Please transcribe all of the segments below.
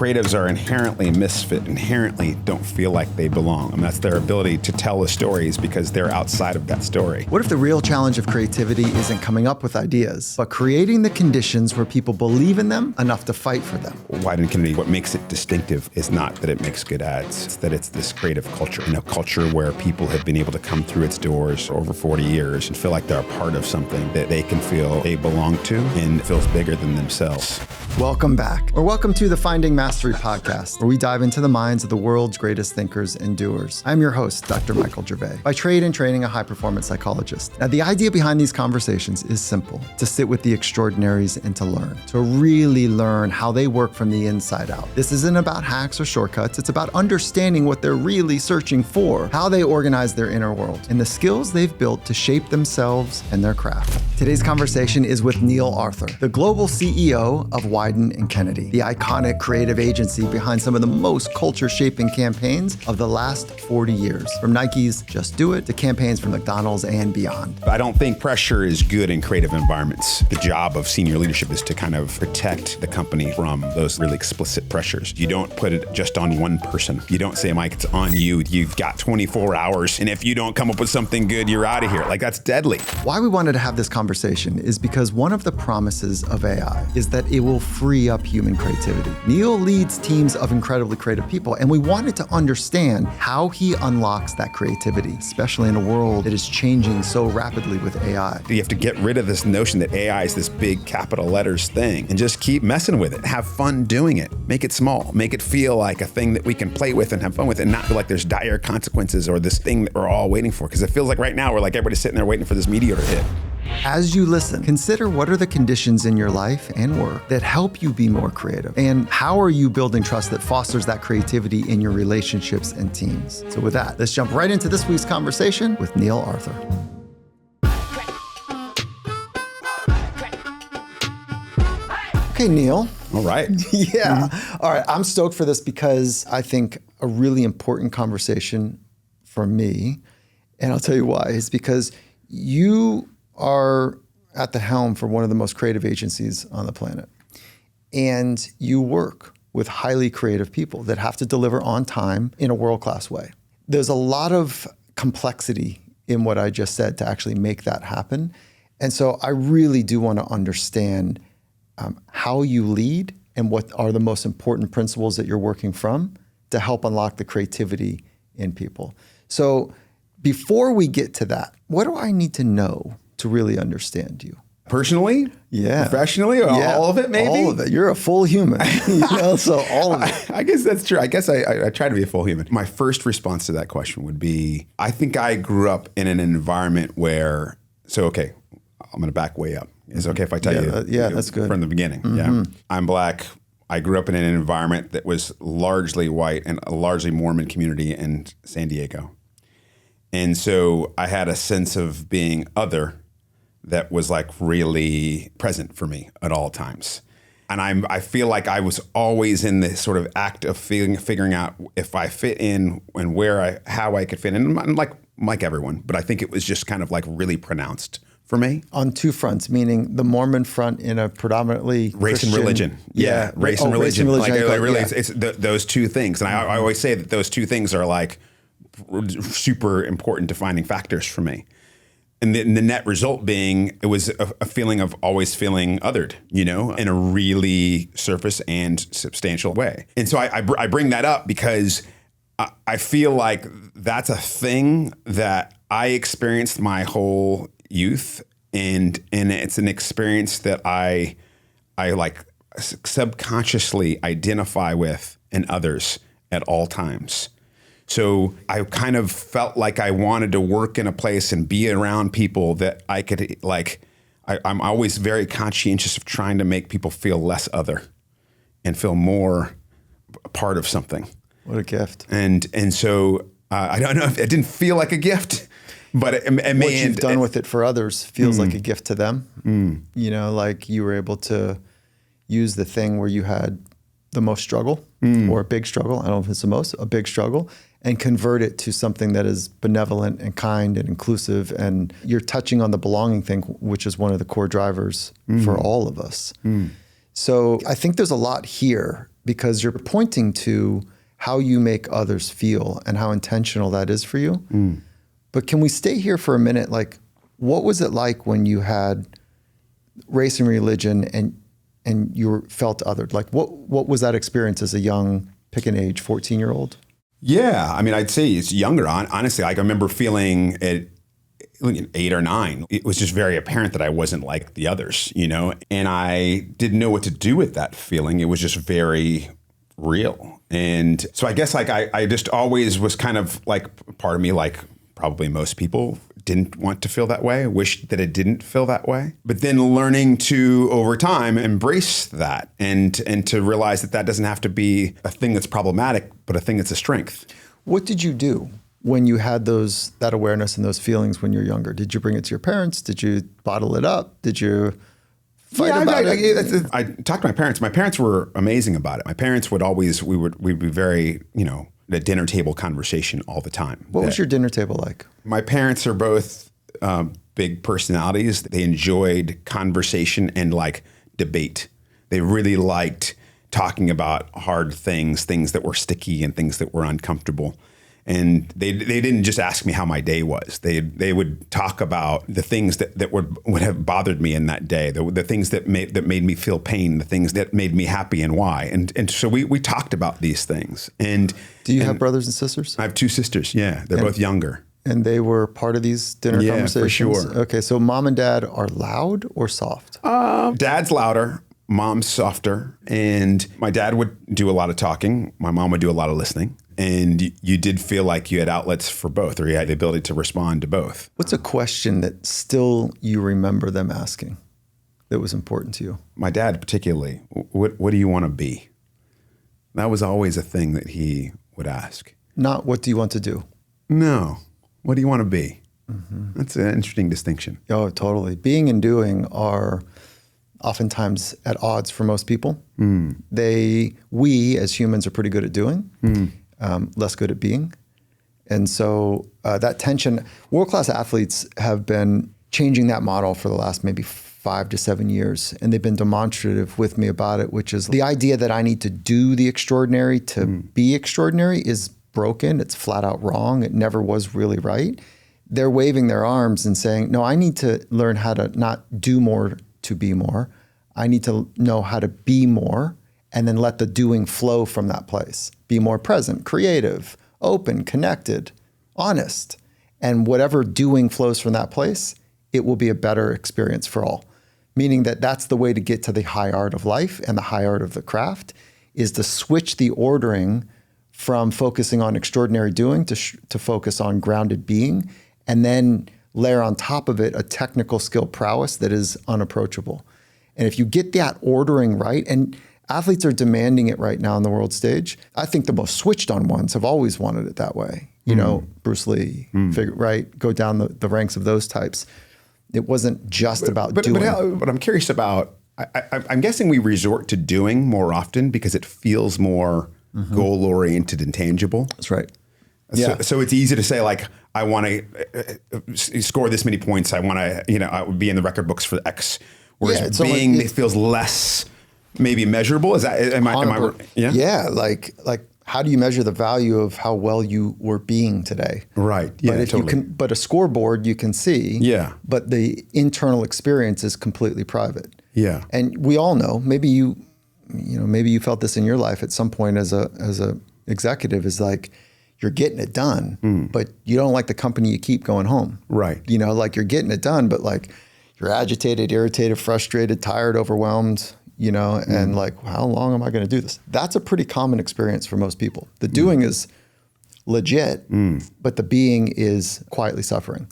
Creatives are inherently misfit, inherently don't feel like they belong. And that's their ability to tell the stories because they're outside of that story. What if the real challenge of creativity isn't coming up with ideas, but creating the conditions where people believe in them enough to fight for them? Wieden+Kennedy, what makes it distinctive is not that it makes good ads. It's that it's this creative culture. A culture where people have been able to come through its doors over 40 years and feel like they're a part of something that they can feel they belong to and feels bigger than themselves. Welcome back, or welcome to the Finding Mastery podcast, where we dive into the minds of the world's greatest thinkers and doers. I'm your host, Dr. Michael Gervais, by trade and training a high-performance psychologist. Now, the idea behind these conversations is simple: to sit with the extraordinaries and to learn, to really learn how they work from the inside out. This isn't about hacks or shortcuts. It's about understanding what they're really searching for, how they organize their inner world, and the skills they've built to shape themselves and their craft. Today's conversation is with Neal Arthur, the global CEO of Wieden+Kennedy, the iconic creative agency behind some of the most culture-shaping campaigns of the last 40 years, from Nike's Just Do It to campaigns from McDonald's and beyond. I don't think pressure is good in creative environments. The job of senior leadership is to kind of protect the company from those really explicit pressures. You don't put it just on one person. You don't say, Mike, it's on you. You've got 24 hours, and if you don't come up with something good, you're out of here. Like, that's deadly. Why we wanted to have this conversation is because one of the promises of AI is that it will free up human creativity. Neal leads teams of incredibly creative people, and we wanted to understand how he unlocks that creativity, especially in a world that is changing so rapidly with AI. You have to get rid of this notion that AI is this big capital letters thing and just keep messing with it. Have fun doing it. Make it small. Make it feel like a thing that we can play with and have fun with and not feel like there's dire consequences or this thing that we're all waiting for. Because it feels like right now we're like everybody's sitting there waiting for this meteor to hit. As you listen, consider what are the conditions in your life and work that help you be more creative, and how are you building trust that fosters that creativity in your relationships and teams. So with that, let's jump right into this week's conversation with Neal Arthur. Okay, Neal. All right. Yeah. All right. I'm stoked for this because I think a really important conversation for me, and I'll tell you why, is because you are at the helm for one of the most creative agencies on the planet. And you work with highly creative people that have to deliver on time in a world-class way. There's a lot of complexity in what I just said to actually make that happen. And so I really do want to understand how you lead and what are the most important principles that you're working from to help unlock the creativity in people. So before we get to that, what do I need to know to really understand you? Personally? Yeah. Professionally? Or all of it, maybe? All of it. You're a full human. So all of it. I guess that's true. I guess I try to be a full human. My first response to that question would be, I think I grew up in an environment where, I'm going to back way up. Is it okay if I tell you? That's good. From the beginning. Mm-hmm. Yeah. I'm Black. I grew up in an environment that was largely white and a largely Mormon community in San Diego. And so I had a sense of being other that was like really present for me at all times. And I feel like I was always in this sort of act of figuring out if I fit in and how I could fit in. And like everyone, but I think it was just kind of like really pronounced for me. On two fronts, meaning the Mormon front in a predominantly race and religion. Yeah, race and religion. It's those two things. And I always say that those two things are like super important defining factors for me. And the net result being, it was a feeling of always feeling othered, in a really surface and substantial way. And so I bring that up because I feel like that's a thing that I experienced my whole youth, and it's an experience that I like subconsciously identify with in others at all times. So I kind of felt like I wanted to work in a place and be around people that I could I'm always very conscientious of trying to make people feel less other and feel more a part of something. What a gift. And so I don't know if it didn't feel like a gift, but it may. What you've done with it for others feels like a gift to them. Like you were able to use the thing where you had the most struggle or a big struggle. I don't know if it's the most, a big struggle, and convert it to something that is benevolent and kind and inclusive. And you're touching on the belonging thing, which is one of the core drivers for all of us. So I think there's a lot here because you're pointing to how you make others feel and how intentional that is for you. But can we stay here for a minute? Like, what was it like when you had race and religion and you felt othered? Like, what was that experience as a young, pick an age, 14-year-old? Yeah, I mean, I'd say it's younger. Honestly, like I remember feeling at 8 or 9, it was just very apparent that I wasn't like the others, you know, and I didn't know what to do with that feeling. It was just very real. And so I guess like I just always was kind of like part of me, like probably most people, didn't want to feel that way, wished that it didn't feel that way. But then learning to, over time, embrace that and to realize that that doesn't have to be a thing that's problematic, but a thing that's a strength. What did you do when you had that awareness and those feelings when you're younger? Did you bring it to your parents? Did you bottle it up? Did you fight about it? I talked to my parents. My parents were amazing about it. My parents would always, we'd be very, you know, a dinner table conversation all the time. What was your dinner table like? My parents are both big personalities. They enjoyed conversation and like debate. They really liked talking about hard things that were sticky and things that were uncomfortable. And they didn't just ask me how my day was. They would talk about the things that would have bothered me in that day, the things that made me feel pain, the things that made me happy and why. And so we talked about these things. And do you have brothers and sisters? I have 2 sisters. Yeah, they're both younger. And they were part of these dinner conversations? Yeah, for sure. Okay, so mom and dad are loud or soft? Dad's louder. Mom's softer. And my dad would do a lot of talking. My mom would do a lot of listening. And you did feel like you had outlets for both, or you had the ability to respond to both. What's a question that still you remember them asking that was important to you? My dad particularly, what do you want to be? That was always a thing that he would ask. Not what do you want to do? No. What do you want to be? Mm-hmm. That's an interesting distinction. Oh, totally. Being and doing are oftentimes at odds for most people. We as humans are pretty good at doing. Less good at being. And so that tension, world-class athletes have been changing that model for the last maybe 5 to 7 years. And they've been demonstrative with me about it, which is the idea that I need to do the extraordinary to be extraordinary is broken. It's flat out wrong. It never was really right. They're waving their arms and saying, no, I need to learn how to not do more to be more. I need to know how to be more and then let the doing flow from that place. Be more present, creative, open, connected, honest. And whatever doing flows from that place, it will be a better experience for all. Meaning that that's the way to get to the high art of life and the high art of the craft is to switch the ordering from focusing on extraordinary doing to focus on grounded being, and then layer on top of it a technical skill prowess that is unapproachable. And if you get that ordering right, and athletes are demanding it right now on the world stage. I think the most switched on ones have always wanted it that way. You know, Bruce Lee, right? Go down the ranks of those types. It wasn't just about doing. But I'm curious about, I'm guessing we resort to doing more often because it feels more goal-oriented and tangible. That's right. Yeah. So it's easy to say like, I want to score this many points. I want to, I would be in the record books for X. Whereas being, it feels less maybe measurable. Is that, am I yeah? Yeah. Like how do you measure the value of how well you were being today? Right. Yeah, but totally. But a scoreboard you can see. Yeah. But the internal experience is completely private. Yeah. And we all know, maybe you felt this in your life at some point as a executive, is like you're getting it done, but you don't like the company you keep going home. Right. Like you're getting it done, but like you're agitated, irritated, frustrated, tired, overwhelmed. And like, how long am I going to do this? That's a pretty common experience for most people. The doing is legit, but the being is quietly suffering.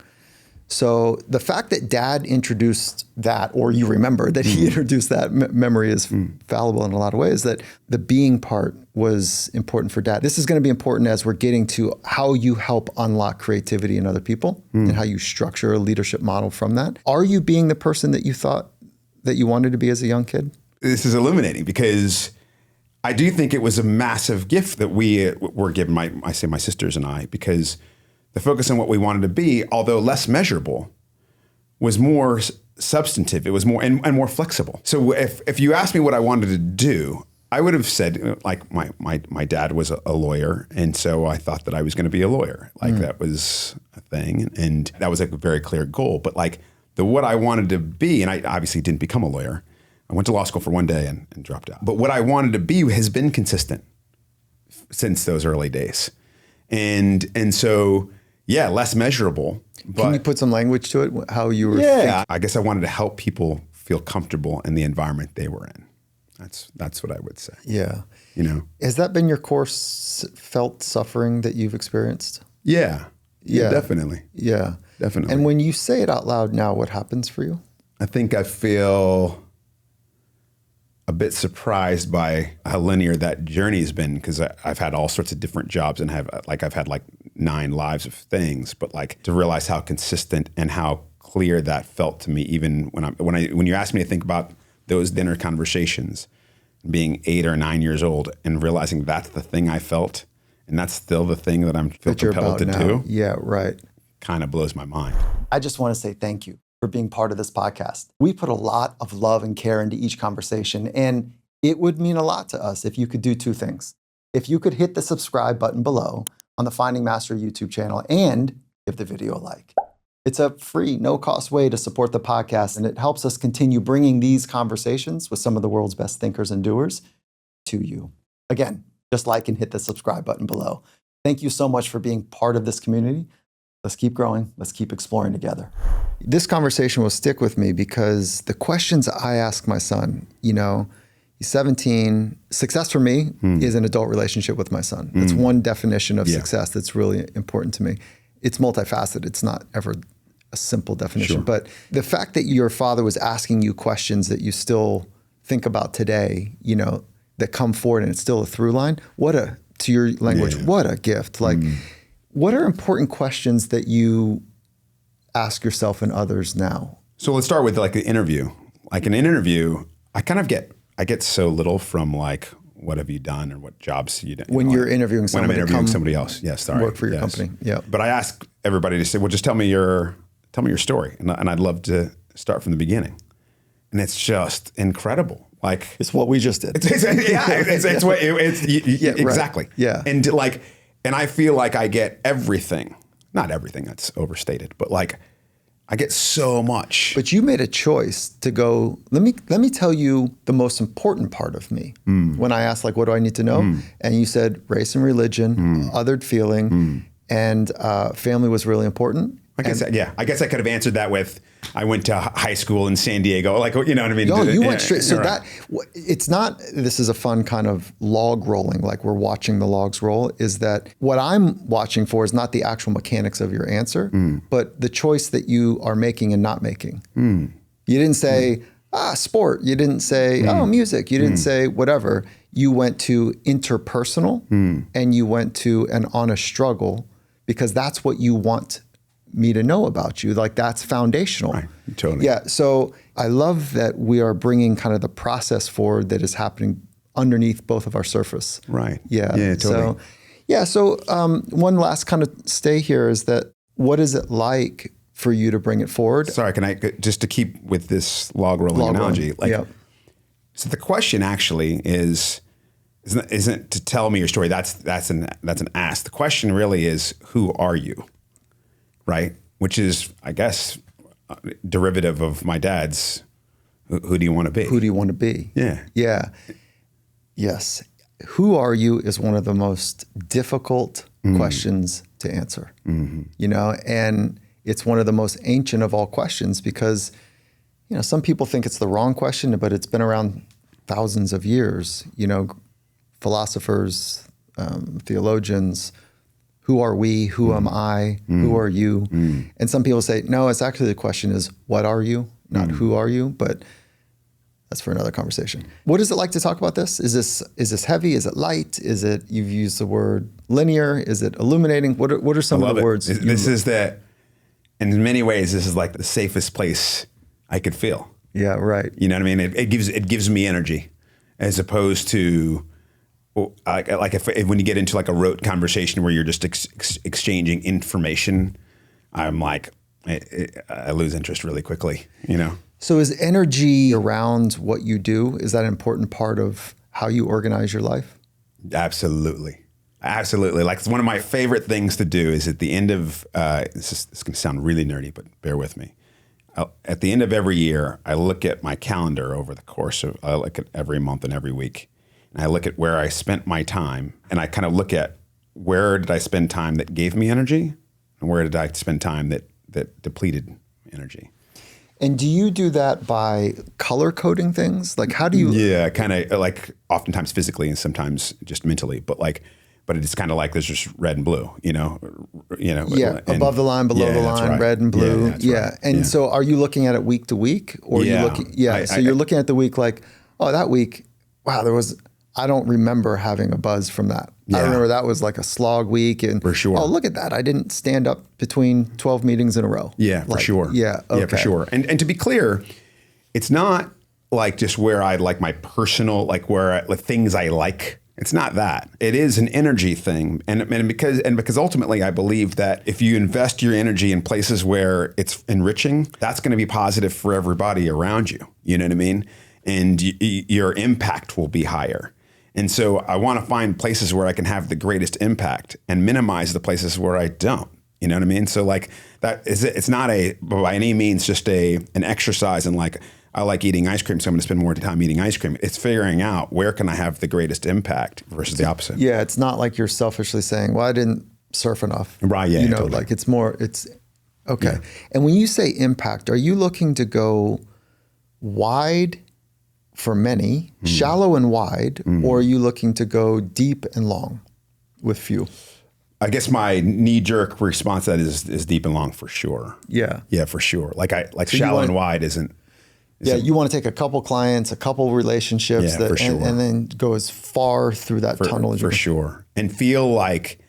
So the fact that dad introduced that, or you remember that he introduced that, memory is fallible in a lot of ways, that the being part was important for dad. This is going to be important as we're getting to how you help unlock creativity in other people and how you structure a leadership model from that. Are you being the person that you thought that you wanted to be as a young kid? This is illuminating because I do think it was a massive gift that we were given, my sisters and I, because the focus on what we wanted to be, although less measurable, was more substantive. It was more and more flexible. So if you asked me what I wanted to do, I would have said, like, my dad was a lawyer, and so I thought that I was going to be a lawyer. Like that was a thing, and that was like a very clear goal. But like what I wanted to be, and I obviously didn't become a lawyer. I went to law school for one day and dropped out. But what I wanted to be has been consistent since those early days, and so yeah, less measurable. But can you put some language to it? How you were? Yeah, I guess I wanted to help people feel comfortable in the environment they were in. That's what I would say. Yeah. You know, has that been your core felt suffering that you've experienced? Yeah. Yeah, definitely. Yeah, definitely. And when you say it out loud now, what happens for you? I think I feel a bit surprised by how linear that journey has been, because I've had all sorts of different jobs and I've had like 9 lives of things, but like to realize how consistent and how clear that felt to me, even when you asked me to think about those dinner conversations, being 8 or 9 years old and realizing that's the thing I felt, and that's still the thing that I'm feel compelled to do. Yeah, right. Kind of blows my mind. I just want to say thank you for being part of this podcast. We put a lot of love and care into each conversation, and it would mean a lot to us if you could do 2 things. If you could hit the subscribe button below on the Finding Master YouTube channel and give the video a like. It's a free, no-cost way to support the podcast, and it helps us continue bringing these conversations with some of the world's best thinkers and doers to you. Again, just like and hit the subscribe button below. Thank you so much for being part of this community. Let's keep growing. Let's keep exploring together. This conversation will stick with me because the questions I ask my son, he's 17. Success for me is an adult relationship with my son. That's one definition of success that's really important to me. It's multifaceted. It's not ever a simple definition. Sure. But the fact that your father was asking you questions that you still think about today, that come forward and it's still a through line, to your language, what a gift. Like, what are important questions that you ask yourself and others now? So let's start with like an interview. Like in an interview, I get so little from like, what have you done or what jobs you done. When you're interviewing somebody. When I'm interviewing somebody else. Yes, sorry. Work for your company. Yeah. But I ask everybody to say, well, just tell me your story. And I'd love to start from the beginning. And it's just incredible. Like it's what we just did. Exactly. Right. Yeah. And I feel like I get everything, not everything, that's overstated, but like I get so much. But you made a choice to go, let me tell you the most important part of me. When I asked, like, what do I need to know? And you said race and religion, othered feeling, and family was really important. I guess I could have answered that with, I went to high school in San Diego. Like, you know what I mean? No, you went straight. So it's not, this is a fun kind of log rolling, like we're watching the logs roll, is that what I'm watching for is not the actual mechanics of your answer, but the choice that you are making and not making. You didn't say, sport. You didn't say, music. You didn't say whatever. You went to interpersonal and you went to an honest struggle because that's what you want me to know about you. Like that's foundational. Right. Totally. Yeah. So I love that we are bringing kind of the process forward that is happening underneath both of our surface. Right. Yeah. Yeah. Totally. So one last kind of stay here is that what is it like for you to bring it forward? Sorry, can I just to keep with this log rolling analogy? So the question actually isn't to tell me your story. That's an ask. The question really is, who are you? Right? Which is, I guess, derivative of my dad's, who do you want to be? Who do you want to be? Yeah. Yeah. Yes. Who are you is one of the most difficult questions to answer, and it's one of the most ancient of all questions because, some people think it's the wrong question, but it's been around thousands of years, philosophers, theologians. Who are we? Who am I? Who are you? And some people say, no, it's actually the question is, what are you? Not who are you? But that's for another conversation. What is it like to talk about this? Is this heavy? Is it light? Is it, you've used the word linear? Is it illuminating? What are some of the words? This is in many ways, this is like the safest place I could feel. Yeah, right. You know what I mean? It gives me energy as opposed to, like if when you get into like a rote conversation where you're just exchanging information, I'm like, I lose interest really quickly, So is energy around what you do, is that an important part of how you organize your life? Absolutely. Absolutely. Like, it's one of my favorite things to do is at the end of, this is going to sound really nerdy, but bear with me. At the end of every year, I look at my calendar over the course of, I look at every month and every week, and I look at where I spent my time, and I kind of look at where did I spend time that gave me energy, and where did I spend time that depleted energy. And do you do that by color coding things? Like, how do you? Yeah, kind of like oftentimes physically and sometimes just mentally, but it's kind of like there's just red and blue, Yeah, and, above the line, below the line, right. red and blue. Yeah. Right. And so are you looking at it week to week, or are you looking? Yeah. So you're looking at the week like, oh, that week, wow, I don't remember having a buzz from that. Yeah. I remember that was like a slog week, and for sure. Oh, look at that! I didn't stand up between 12 meetings in a row. Yeah, for sure. Yeah, okay. Yeah, for sure. And to be clear, it's not like just where I like my personal, like things I like. It's not that. It is an energy thing, and because ultimately I believe that if you invest your energy in places where it's enriching, that's going to be positive for everybody around you. You know what I mean? And your impact will be higher. And so I want to find places where I can have the greatest impact and minimize the places where I don't. You know what I mean? So like that is, it's not by any means just an exercise in like, I like eating ice cream, so I'm going to spend more time eating ice cream. It's figuring out where can I have the greatest impact versus the opposite. Yeah, it's not like you're selfishly saying, well, I didn't surf enough. Right, yeah. Totally. Like it's okay. Yeah. And when you say impact, are you looking to go wide for many, shallow and wide, or are you looking to go deep and long with few? I guess my knee-jerk response to that is deep and long for sure. Yeah. Yeah, for sure. So shallow and wide isn't. Yeah, you want to take a couple clients, a couple relationships, for sure. and then go as far through that tunnel as you can. For sure. And feel like,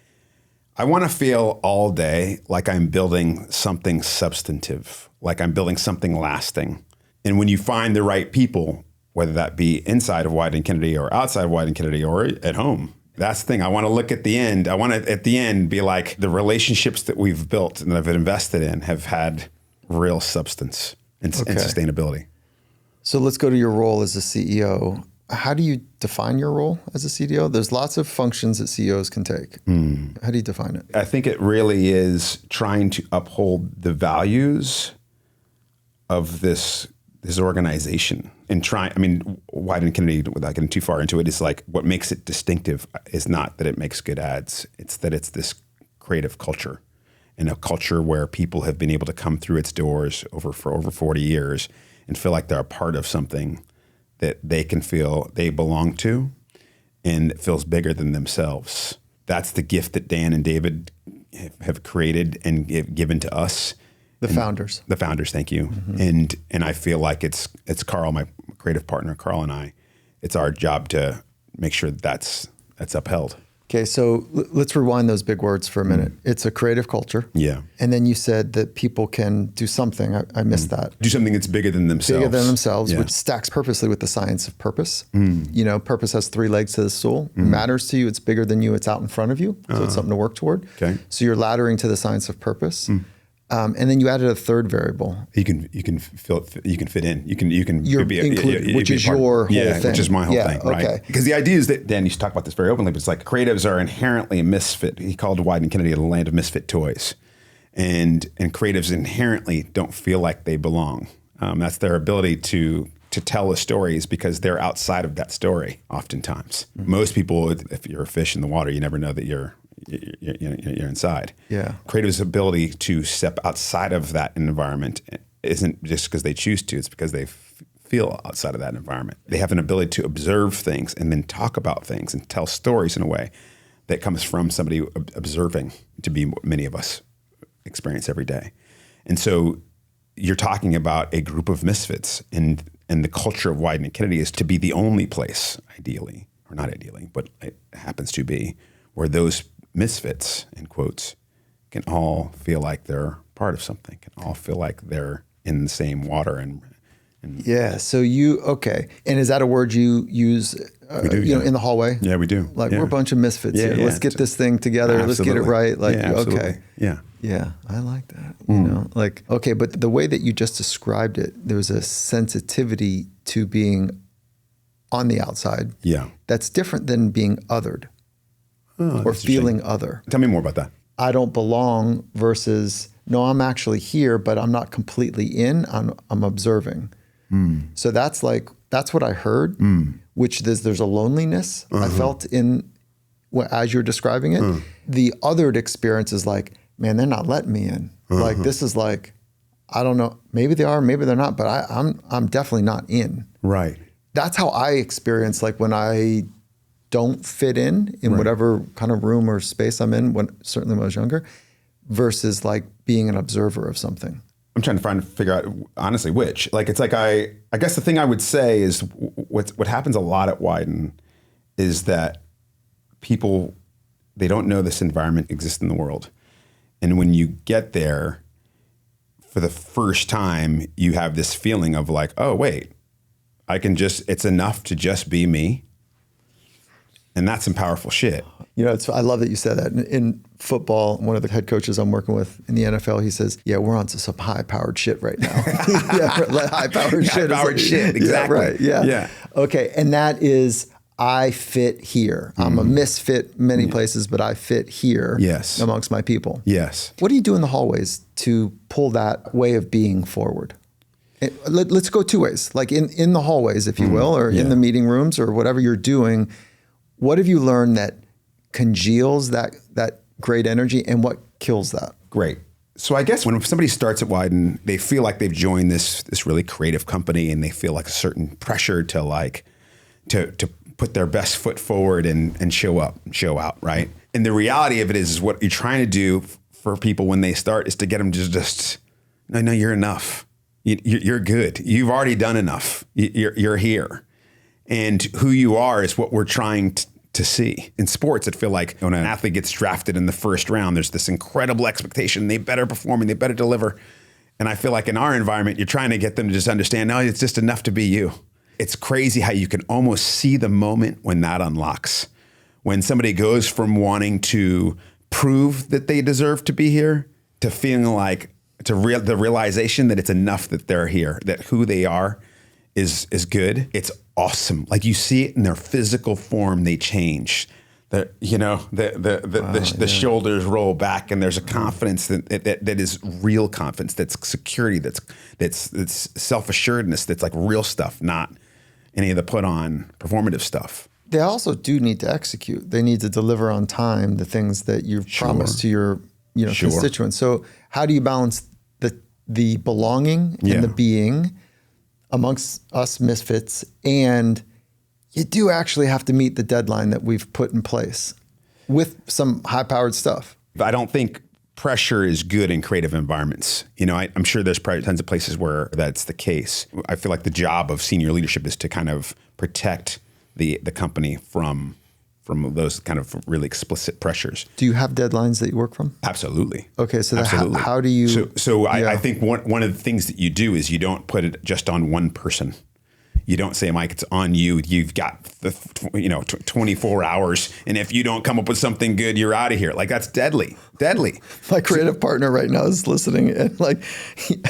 I want to feel all day like I'm building something substantive, like I'm building something lasting. And when you find the right people, whether that be inside of Wieden+Kennedy or outside of Wieden+Kennedy or at home, that's the thing. I want to look at the end. I want to, at the end, be like, the relationships that we've built and that I've invested in have had real substance and sustainability. So let's go to your role as a CEO. How do you define your role as a CEO? There's lots of functions that CEOs can take. How do you define it? I think it really is trying to uphold the values of this organization and Wieden+Kennedy, without getting too far into it, is like what makes it distinctive is not that it makes good ads. It's that it's this creative culture, and a culture where people have been able to come through its doors for over 40 years and feel like they're a part of something that they can feel they belong to and that feels bigger than themselves. That's the gift that Dan and David have created and given to us. The founders, thank you. Mm-hmm. And I feel like it's Carl, my creative partner, Carl and I, it's our job to make sure that's upheld. Okay, so let's rewind those big words for a minute. It's a creative culture. Yeah. And then you said that people can do something. I missed that. Do something that's bigger than themselves. Which stacks purposely with the science of purpose. Purpose has 3 legs to the stool. It matters to you. It's bigger than you. It's out in front of you. So it's something to work toward. Okay. So you're laddering to the science of purpose. And then you added a third variable. You can fit in. Which is your whole thing. Which is my whole thing, right? Okay. Because the idea is that, Dan used to talk about this very openly, but it's like creatives are inherently a misfit. He called Wieden+Kennedy the land of misfit toys. And creatives inherently don't feel like they belong. That's their ability to tell a story is because they're outside of that story oftentimes. Most people, if you're a fish in the water, you never know that you're inside. Yeah. Creative's ability to step outside of that environment isn't just because they choose to, it's because they feel outside of that environment. They have an ability to observe things and then talk about things and tell stories in a way that comes from somebody observing, to be what many of us experience every day. And so you're talking about a group of misfits, and the culture of Wieden+Kennedy is to be the only place, ideally, or not ideally, but it happens to be, where those misfits, in quotes, can all feel like they're part of something, can all feel like they're in the same water. And yeah, so and is that a word you use we do, in the hallway? Yeah, we do. Like, we're a bunch of misfits here. Let's get this thing together. Absolutely. Let's get it right. Like, okay. Yeah. Yeah, I like that. But the way that you just described it, there was a sensitivity to being on the outside. Yeah. That's different than being othered or feeling other. Tell me more about that. I don't belong versus, no, I'm actually here, but I'm not completely in, I'm observing. So that's what I heard, which there's a loneliness I felt in, as you're describing it. The othered experience is like, man, they're not letting me in. Like, this is like, I don't know, maybe they are, maybe they're not, but I'm definitely not in. Right. That's how I experience, like, when I don't fit in whatever kind of room or space I'm in, certainly when I was younger, versus like being an observer of something. I'm trying to figure out, honestly, which. Like, it's like, I guess the thing I would say is what happens a lot at Wieden is that people, they don't know this environment exists in the world. And when you get there for the first time, you have this feeling of like, oh, wait, it's enough to just be me. And that's some powerful shit. You know, I love that you said that. In football, one of the head coaches I'm working with in the NFL, he says, yeah, we're on to some high-powered shit right now. High-powered shit. High-powered shit, exactly. Yeah, right. Yeah. Okay, and that is, I fit here. I'm a misfit many places, but I fit here amongst my people. Yes. What do you do in the hallways to pull that way of being forward? Let's go two ways, like in the hallways, if you will, or in the meeting rooms or whatever you're doing. What have you learned that congeals that great energy, and what kills that? Great. So I guess when somebody starts at Wieden, they feel like they've joined this really creative company, and they feel like a certain pressure to put their best foot forward and show up, show out, right? And the reality of it is what you're trying to do for people when they start is to get them to just, no, you're enough. You're good. You've already done enough. You're here. And who you are is what we're trying to see. In sports, I feel like when an athlete gets drafted in the first round, there's this incredible expectation. They better perform and they better deliver. And I feel like in our environment, you're trying to get them to just understand, no, it's just enough to be you. It's crazy how you can almost see the moment when that unlocks. When somebody goes from wanting to prove that they deserve to be here to feeling like the realization that it's enough that they're here, that who they are is good. It's awesome. Like, you see it in their physical form, they change. The shoulders roll back, and there's a confidence that is real confidence, that's security, that's self-assuredness, that's like real stuff, not any of the put on performative stuff. They also do need to execute. They need to deliver on time the things that you've promised to your constituents. So how do you balance the belonging and the being amongst us misfits, and you do actually have to meet the deadline that we've put in place with some high-powered stuff? I don't think pressure is good in creative environments. You know, I'm sure there's probably tons of places where that's the case. I feel like the job of senior leadership is to kind of protect the company from those kind of really explicit pressures. Do you have deadlines that you work from? Absolutely. Okay, so how do you... I think one of the things that you do is you don't put it just on one person. You don't say, Mike, it's on you. You've got 24 hours, and if you don't come up with something good, you're out of here. Like, that's deadly. My creative partner right now is listening, and like,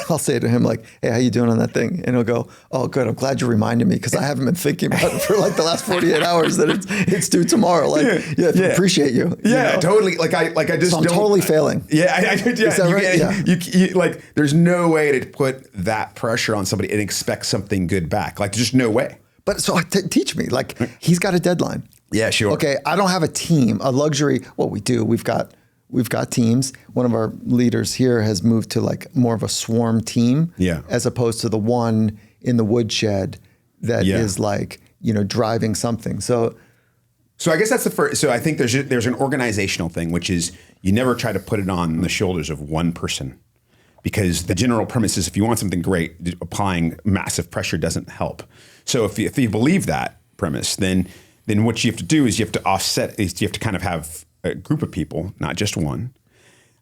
I'll say to him like, "Hey, how you doing on that thing?" And he'll go, "Oh, good. I'm glad you reminded me, because I haven't been thinking about it for like the last 48 hours that it's due tomorrow." Like, appreciate you. Yeah, totally. Like I just I'm totally failing. Yeah, Is that right? You there's no way to put that pressure on somebody and expect something good back. Like, there's just no way. But so teach me. Like, he's got a deadline. Yeah, sure. Okay, I don't have a team, a luxury. Well, we do. We've got teams. One of our leaders here has moved to like more of a swarm team, as opposed to the one in the woodshed that is like, driving something. So I guess that's the first. So I think there's an organizational thing, which is you never try to put it on the shoulders of one person, because the general premise is if you want something great, applying massive pressure doesn't help. So if you believe that premise, then what you have to do is you have to offset. You have to kind of have a group of people, not just one.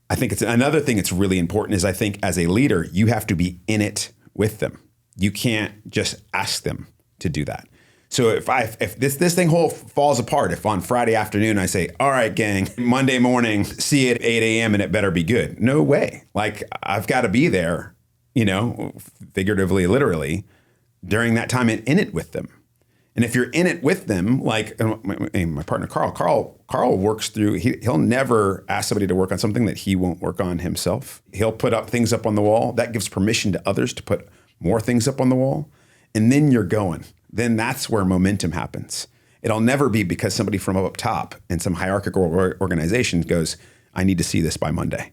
I think it's another thing that's really important is I think as a leader, you have to be in it with them. You can't just ask them to do that. So if this thing whole falls apart, if on Friday afternoon I say, all right, gang, Monday morning, see you at 8 a.m. and it better be good. No way. Like, I've got to be there, figuratively, literally, during that time and in it with them. And if you're in it with them, like my partner, Carl works through, he'll never ask somebody to work on something that he won't work on himself. He'll put up things up on the wall. That gives permission to others to put more things up on the wall. And then you're going. Then that's where momentum happens. It'll never be because somebody from up top in some hierarchical organization goes, I need to see this by Monday.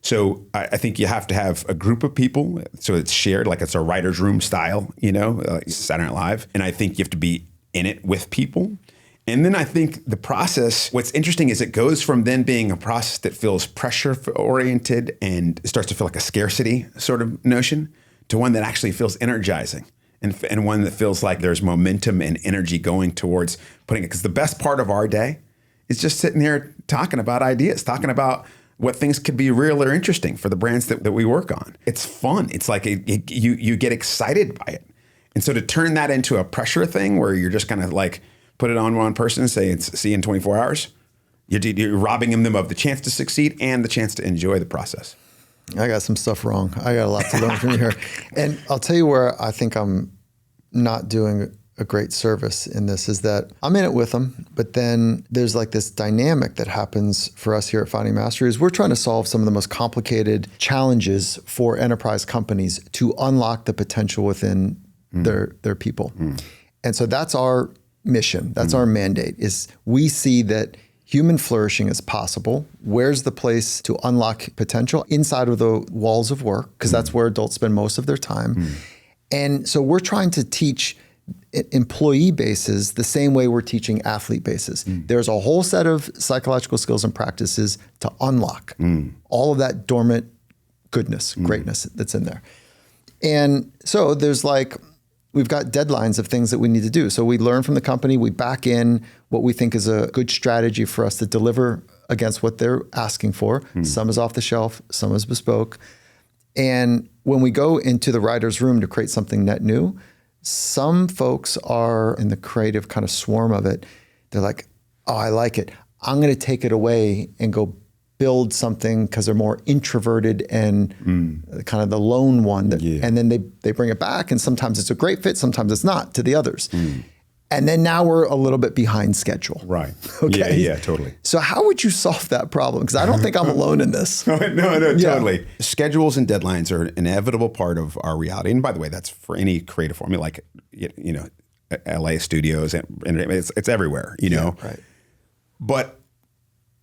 So I think you have to have a group of people, so it's shared, like it's a writer's room style, like Saturday Night Live. And I think you have to be in it with people. And then I think the process, what's interesting is it goes from then being a process that feels pressure oriented and starts to feel like a scarcity sort of notion to one that actually feels energizing. And one that feels like there's momentum and energy going towards putting it. Because the best part of our day is just sitting here talking about ideas, talking about what things could be real or interesting for the brands that we work on. It's fun. It's like you get excited by it. And so to turn that into a pressure thing where you're just kind of like put it on one person and say, see you in 24 hours, you're robbing them of the chance to succeed and the chance to enjoy the process. I got some stuff wrong. I got a lot to learn from you here. And I'll tell you where I think I'm not doing a great service in this is that I'm in it with them, but then there's like this dynamic that happens for us here at Founding Mastery is we're trying to solve some of the most complicated challenges for enterprise companies to unlock the potential within their people. And so that's our mission. That's our mandate is we see that human flourishing is possible. Where's the place to unlock potential? Inside of the walls of work, because that's where adults spend most of their time. And so we're trying to teach employee bases the same way we're teaching athlete bases. There's a whole set of psychological skills and practices to unlock all of that dormant goodness, greatness that's in there. And so there's we've got deadlines of things that we need to do. So we learn from the company, we back in what we think is a good strategy for us to deliver against what they're asking for. Some is off the shelf, some is bespoke. And when we go into the writer's room to create something net new, some folks are in the creative kind of swarm of it. They're like, oh, I like it. I'm going to take it away and go build something because they're more introverted and kind of the lone one. And then they bring it back and sometimes it's a great fit, sometimes it's not to the others. And then now we're a little bit behind schedule. Right. Okay. Yeah, totally. So how would you solve that problem? Because I don't think I'm alone in this. No, totally. Schedules and deadlines are an inevitable part of our reality. And by the way, that's for any creative form, like, LA studios, and it's everywhere, know? Right. But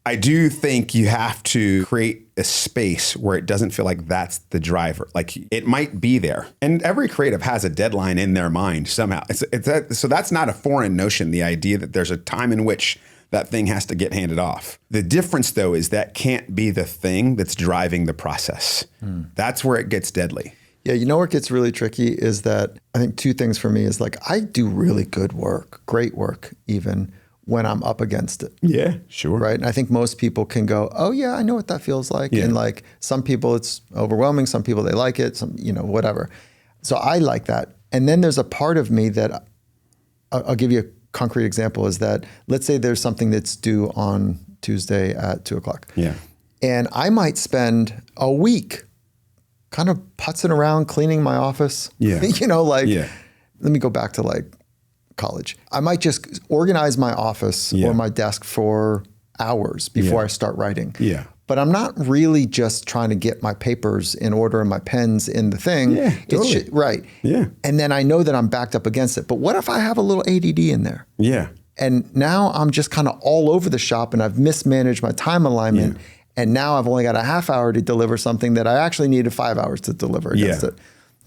I do think you have to create a space where it doesn't feel like that's the driver. Like it might be there. And every creative has a deadline in their mind somehow. So that's not a foreign notion, the idea that there's a time in which that thing has to get handed off. The difference though is that can't be the thing that's driving the process. That's where it gets deadly. Yeah, where it gets really tricky is that I think two things for me is I do really good work, great work even, when I'm up against it. Yeah, sure. Right. And I think most people can go, oh yeah, I know what that feels like. Yeah. And some people it's overwhelming. Some people, they like it, some, whatever. So I like that. And then there's a part of me that I'll give you a concrete example is that let's say there's something that's due on Tuesday at 2:00. Yeah. And I might spend a week kind of putzing around, cleaning my office. Yeah. Let me go back to college. I might just organize my office or my desk for hours before I start writing. Yeah. But I'm not really just trying to get my papers in order and my pens in the thing. Yeah, totally. Right. Yeah. And then I know that I'm backed up against it. But what if I have a little ADD in there? Yeah. And now I'm just kind of all over the shop and I've mismanaged my time alignment. Yeah. And now I've only got a half hour to deliver something that I actually needed 5 hours to deliver against it.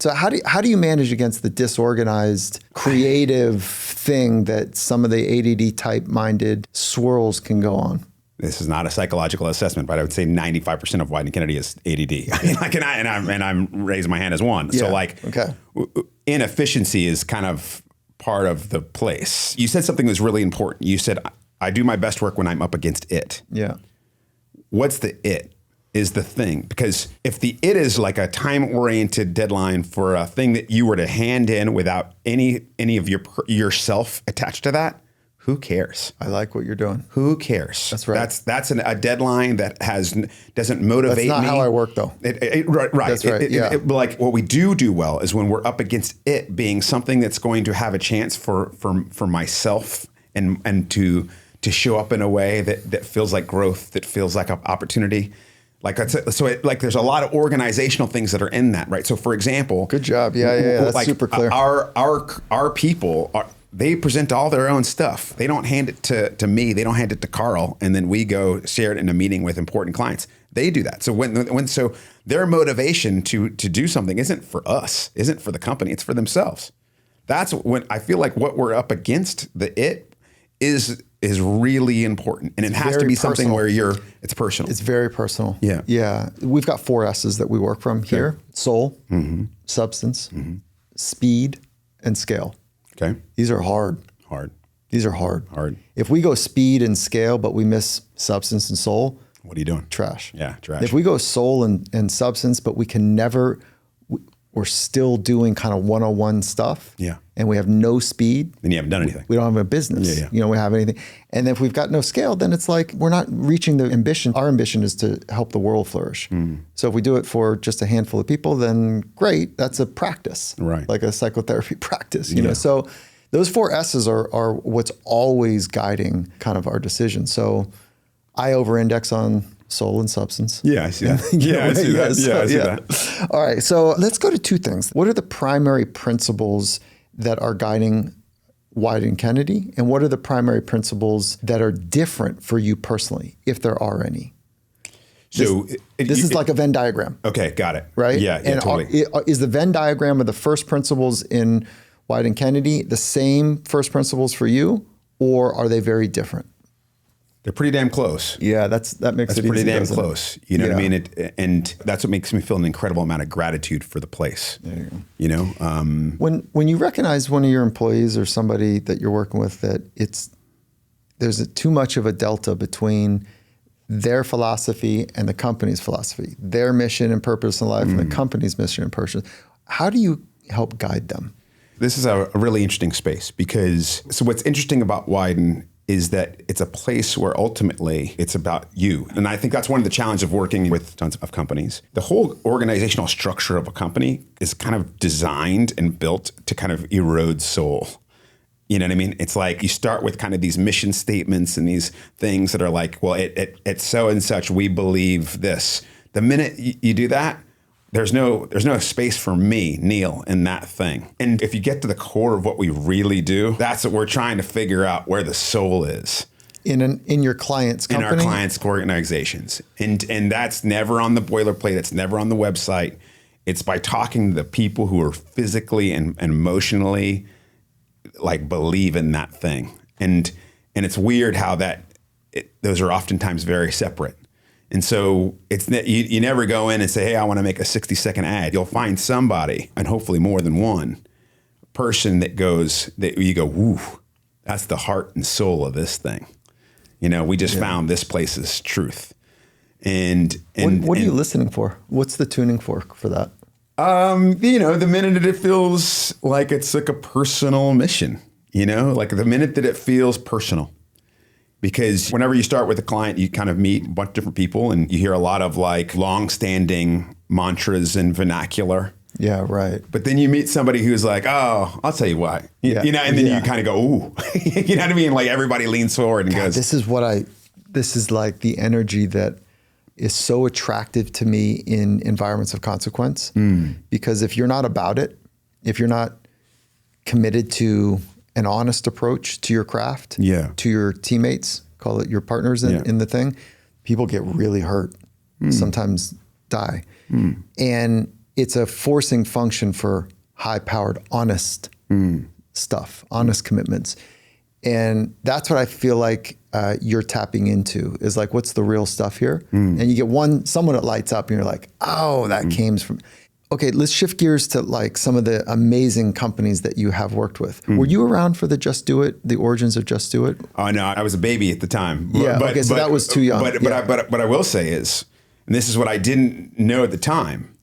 So how do you manage against the disorganized, creative thing that some of the ADD type minded swirls can go on? This is not a psychological assessment, but I would say 95% of Wieden+Kennedy is ADD. and I'm raising my hand as one. Yeah. So inefficiency is kind of part of the place. You said something that was really important. You said, I do my best work when I'm up against it. Yeah. What's the it? Is the thing. Because if the it is like a time-oriented deadline for a thing that you were to hand in without any of yourself attached to that, who cares? I like what you're doing. Who cares? That's right. That's a deadline that doesn't motivate me. That's not how I work, though. Right. That's right. Like what we do well is when we're up against it being something that's going to have a chance for myself and to show up in a way that feels like growth, that feels like an opportunity. Like there's a lot of organizational things that are in that, right? So for example, good job. Yeah. That's like super clear. Our people they present all their own stuff. They don't hand it to me. They don't hand it to Carl, and then we go share it in a meeting with important clients. They do that. So their motivation to do something isn't for us, isn't for the company. It's for themselves. That's when I feel like what we're up against. Is really important, and it has to be something where it's personal. It's very personal. Yeah. We've got 4 S's that we work from here: soul, substance, speed, and scale. Okay. These are hard. These are hard. If we go speed and scale, but we miss substance and soul, what are you doing? Trash. Yeah, trash. If we go soul and substance, but we can never, we're still doing kind of 101 stuff. Yeah. And we have no speed. Then you haven't done anything. We don't have a business. Yeah. You know, we have anything. And if we've got no scale, then it's like we're not reaching the ambition. Our ambition is to help the world flourish. So if we do it for just a handful of people, then great. That's a practice. Right. Like a psychotherapy practice, you know. So those 4 S's are what's always guiding kind of our decisions. So I over-index on soul and substance. Yeah, I see that. I see that. All right, so let's go to 2 things. What are the primary principles that are guiding Wieden+Kennedy, and what are the primary principles that are different for you personally, if there are any? So this is like a Venn diagram. Okay, got it. Right? Yeah, and totally. Is the Venn diagram of the first principles in Wieden+Kennedy the same first principles for you, or are they very different? They're pretty damn close. Yeah, that makes it easy. Pretty damn close. You know what I mean? And that's what makes me feel an incredible amount of gratitude for the place. There you go. You know, when you recognize one of your employees or somebody that you're working with that there's too much of a delta between their philosophy and the company's philosophy, their mission and purpose in life and the company's mission and purpose, how do you help guide them? This is a really interesting space because what's interesting about Wieden is that it's a place where ultimately it's about you. And I think that's one of the challenges of working with tons of companies. The whole organizational structure of a company is kind of designed and built to kind of erode soul. You know what I mean? It's like you start with kind of these mission statements and these things that are like, well, at so and such, we believe this. The minute you do that, there's no space for me, Neal, in that thing. And if you get to the core of what we really do, that's what we're trying to figure out where the soul is. In your client's company? In our clients' organizations. And that's never on the boilerplate. It's never on the website. It's by talking to the people who are physically and emotionally like believe in that thing. And it's weird how those are oftentimes very separate. And so it's you never go in and say, hey, I want to make a 60-second ad. You'll find somebody, and hopefully more than one person that you go, woo, that's the heart and soul of this thing. You know, we just found this place's truth. And what are you listening for? What's the tuning for that? You know, the minute that it feels like it's like a personal mission, you know, like the minute that it feels personal. Because whenever you start with a client, you kind of meet a bunch of different people and you hear a lot of like long-standing mantras and vernacular. Yeah, right. But then you meet somebody who's like, oh, I'll tell you why. You know, and then you kind of go, ooh. You know what I mean? Like everybody leans forward and goes. This is like the energy that is so attractive to me in environments of consequence. Because if you're not about it, if you're not committed to an honest approach to your craft, to your teammates, call it your partners in the thing, people get really hurt, sometimes die. And it's a forcing function for high-powered, honest stuff, honest commitments. And that's what I feel like you're tapping into is like, what's the real stuff here? And you get someone that lights up and you're like, oh, that came from... Okay, let's shift gears to like some of the amazing companies that you have worked with. Were you around for the origins of Just Do It? Oh no, I was a baby at the time. So that was too young. But I will say is, and this is what I didn't know at the time,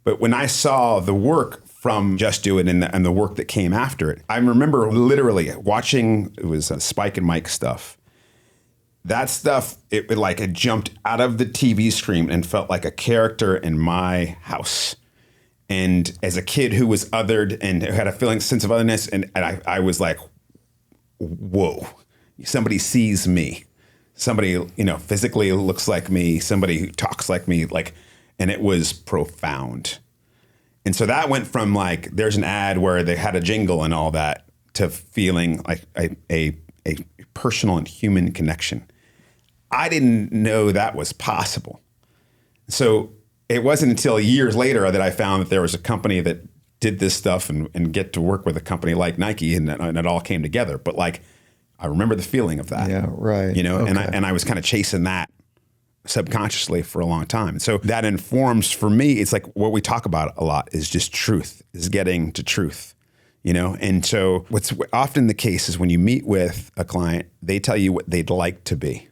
but when I saw the work from Just Do It and the work that came after it. I remember literally watching, it was Spike and Mike stuff. That stuff, it jumped out of the TV screen and felt like a character in my house. And as a kid who was othered and who had a sense of otherness, and I was like, whoa, somebody sees me. Somebody, physically looks like me, somebody who talks like me, and it was profound. And so that went from there's an ad where they had a jingle and all that to feeling like a personal and human connection. I didn't know that was possible. So it wasn't until years later that I found that there was a company that did this stuff and get to work with a company like Nike and it all came together. But I remember the feeling of that. Yeah, right. Okay. and I was kind of chasing that subconsciously for a long time. And so that informs for me, it's like what we talk about a lot is just truth, is getting to truth. And so what's often the case is when you meet with a client, they tell you what they'd like to be.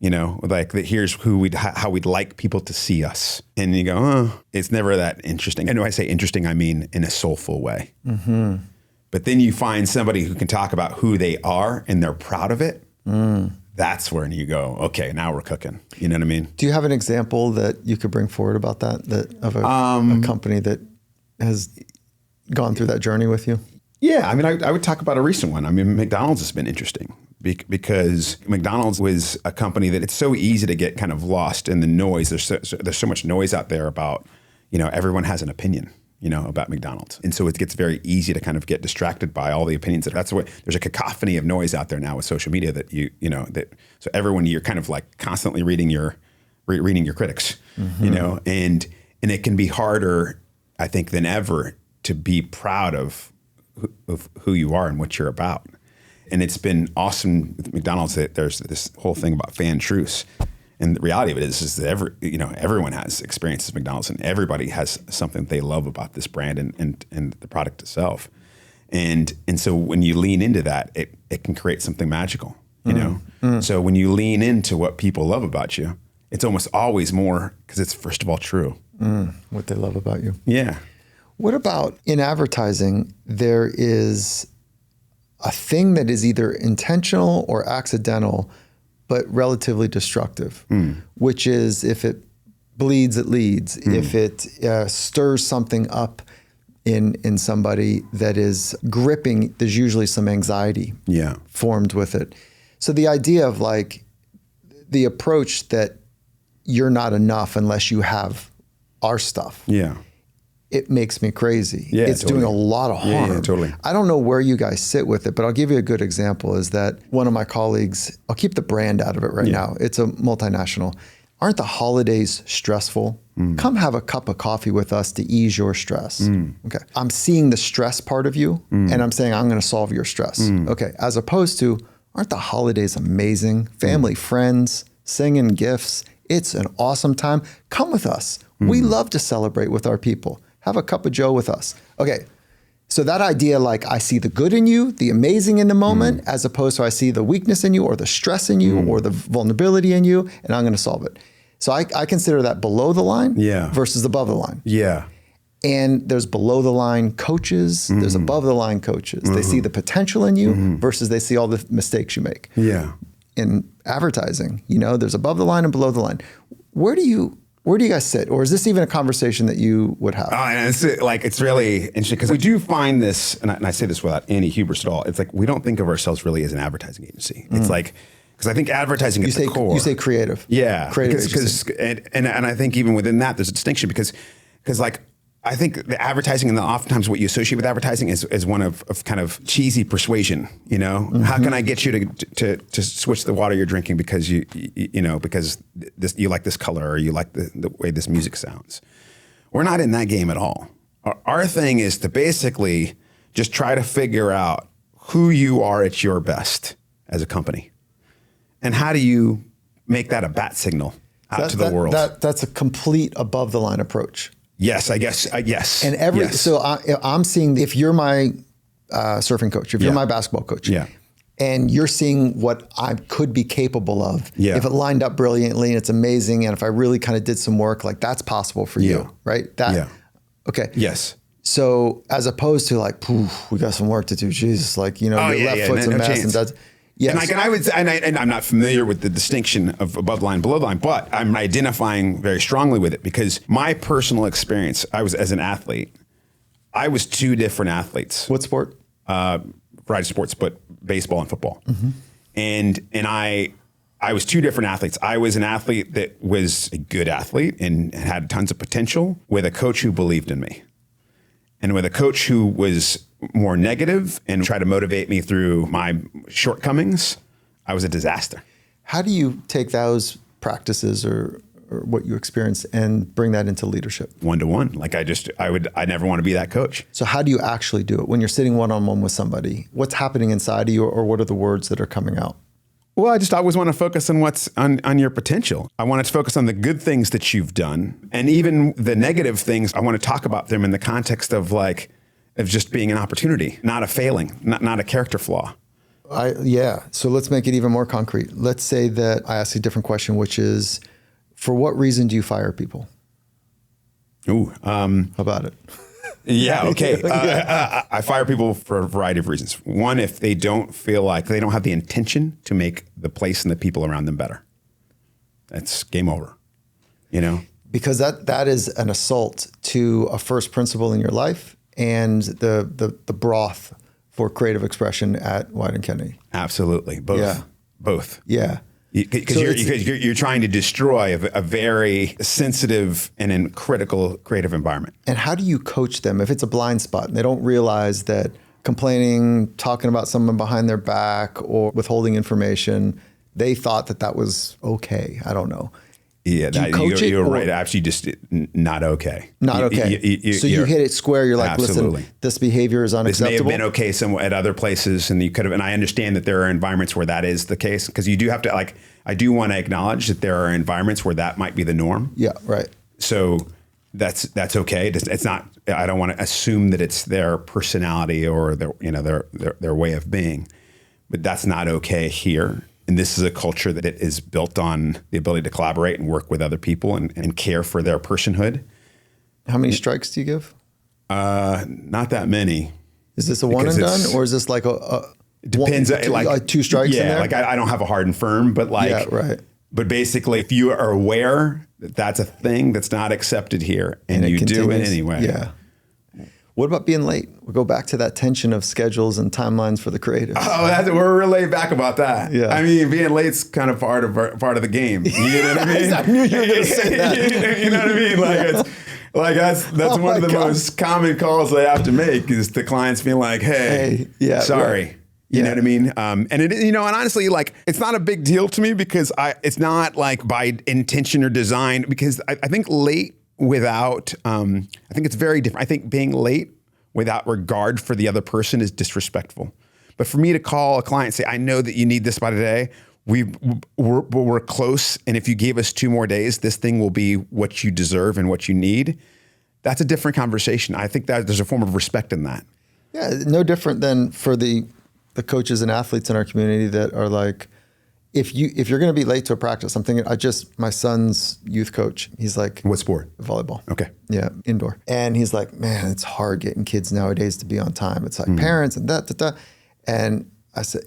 Here's how we'd like people to see us. And you go, oh, it's never that interesting. And when I say interesting, I mean in a soulful way. Mm-hmm. But then you find somebody who can talk about who they are and they're proud of it. That's when you go, okay, now we're cooking. You know what I mean? Do you have an example that you could bring forward about that of a company that has gone through that journey with you? Yeah, I would talk about a recent one. McDonald's has been interesting because McDonald's was a company that it's so easy to get kind of lost in the noise. There's so much noise out there about, everyone has an opinion, about McDonald's. And so it gets very easy to kind of get distracted by all the opinions. That's what there's a cacophony of noise out there now with social media that so everyone, you're kind of constantly reading your critics, and it can be harder, I think, than ever to be proud of who you are and what you're about. And it's been awesome with McDonald's that there's this whole thing about fan truths. And the reality of it is that everyone has experiences with McDonald's and everybody has something they love about this brand and the product itself. And so when you lean into that, it can create something magical, So when you lean into what people love about you, it's almost always more because it's first of all true. What they love about you. Yeah. What about in advertising, there is a thing that is either intentional or accidental, but relatively destructive, which is if it bleeds, it leads. If it stirs something up in somebody that is gripping, there's usually some anxiety formed with it. So the idea of the approach that you're not enough unless you have our stuff. Yeah. It makes me crazy. Yeah, it's doing a lot of harm. Yeah, totally. I don't know where you guys sit with it, but I'll give you a good example is that one of my colleagues, I'll keep the brand out of it right now. It's a multinational. Aren't the holidays stressful? Come have a cup of coffee with us to ease your stress. Okay. I'm seeing the stress part of you and I'm saying, I'm going to solve your stress. Okay. As opposed to, aren't the holidays amazing? Family, friends, singing, gifts. It's an awesome time. Come with us. We love to celebrate with our people. Have a cup of Joe with us. Okay. So that idea, I see the good in you, the amazing in the moment, as opposed to I see the weakness in you or the stress in you or the vulnerability in you, and I'm going to solve it. So I consider that below the line versus above the line. Yeah. And there's below the line coaches, there's above the line coaches. They see the potential in you versus they see all the mistakes you make. Yeah. In advertising, there's above the line and below the line. Where do you guys sit? Or is this even a conversation that you would have? And it's really interesting because we do find this, and I say this without any hubris at all. It's we don't think of ourselves really as an advertising agency. It's because I think advertising is the core. You say creative. Yeah. Creative. And I think even within that, there's a distinction because I think the advertising and oftentimes what you associate with advertising is one of kind of cheesy persuasion. How can I get you to switch the water you're drinking because because you like this color or you like the way this music sounds? We're not in that game at all. Our thing is to basically just try to figure out who you are at your best as a company, and how do you make that a bat signle out to the world? That's a complete above the line approach. Yes, I guess. Yes. And so I'm seeing if you're my surfing coach, if you're my basketball coach, and you're seeing what I could be capable of, if it lined up brilliantly and it's amazing, and if I really kind of did some work, that's possible for you, right? Okay. Yes. So as opposed to like, poof, we got some work to do. Jesus, like, your left foot's a mess. And that's, yes. And I'm not familiar with the distinction of above the line, below the line, but I'm identifying very strongly with it because my personal experience, as an athlete, I was two different athletes. What sport? Variety of sports, but baseball and football. Mm-hmm. And I was two different athletes. I was an athlete that was a good athlete and had tons of potential with a coach who believed in me. And with a coach who was more negative and tried to motivate me through my shortcomings, I was a disaster. How do you take those practices or what you experienced and bring that into leadership? One-to-one. Like I never want to be that coach. So how do you actually do it when you're sitting one-on-one with somebody? What's happening inside of you, or what are the words that are coming out? Well, I just always want to focus on what's on your potential. I want to focus on the good things that you've done. And even the negative things, I want to talk about them in the context of just being an opportunity, not a failing, not a character flaw. So let's make it even more concrete. Let's say that I ask you a different question, which is, for what reason do you fire people? Ooh. How about it? Yeah, okay. I fire people for a variety of reasons. One, if they don't feel like they don't have the intention to make the place and the people around them better. That's game over, Because that is an assault to a first principle in your life and the broth for creative expression at Wieden+Kennedy. Absolutely. Both. Yeah. Both. Yeah. Because you're trying to destroy a very sensitive and critical creative environment. And how do you coach them if it's a blind spot and they don't realize that complaining, talking about someone behind their back, or withholding information, they thought that was okay? I don't know. Yeah, you're right. Actually, just not okay. Not okay. So you hit it square. You're like, absolutely. Listen, this behavior is unacceptable. This may have been okay somewhere at other places, and you could have. And I understand that there are environments where that is the case, because you do have to. I do want to acknowledge that there are environments where that might be the norm. Yeah, right. So that's okay. It's not. I don't want to assume that it's their personality or their way of being, but that's not okay here. And this is a culture that is built on the ability to collaborate and work with other people and care for their personhood. How many strikes do you give? Not that many. Is this a one and done, or is this like it depends. Like two strikes in there? Like I don't have a hard and firm, but right. But basically, if you are aware that that's a thing that's not accepted here, and you do it anyway. Yeah. What about being late? We'll go back to that tension of schedules and timelines for the creatives. Oh, we're really laid back about that. Yeah. I mean, being late's kind of part of the game. You know what I mean? I knew you were going to say that. You know what I mean? That's one of the most common calls they have to make is the clients being like, "Hey, sorry." Right. You know what I mean? And it, and honestly, it's not a big deal to me because it's not like by intention or design, because I think late without, I think it's very different. I think being late without regard for the other person is disrespectful. But for me to call a client and say, I know that you need this by today, we're close, and if you gave us 2 more days, this thing will be what you deserve and what you need. That's a different conversation. I think that there's a form of respect in that. Yeah, no different than for the coaches and athletes in our community that are like, if you're going to be late to a practice, I'm thinking, my son's youth coach, he's like, what sport? Volleyball. Okay. Yeah, indoor. And he's like, man, it's hard getting kids nowadays to be on time. It's like parents and that. And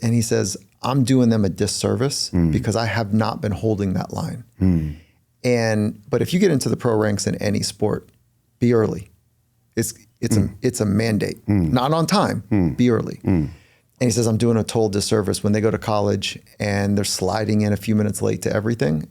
he says, I'm doing them a disservice because I have not been holding that line. But if you get into the pro ranks in any sport, be early. It's a mandate. Not on time, be early. And he says, I'm doing a total disservice when they go to college and they're sliding in a few minutes late to everything.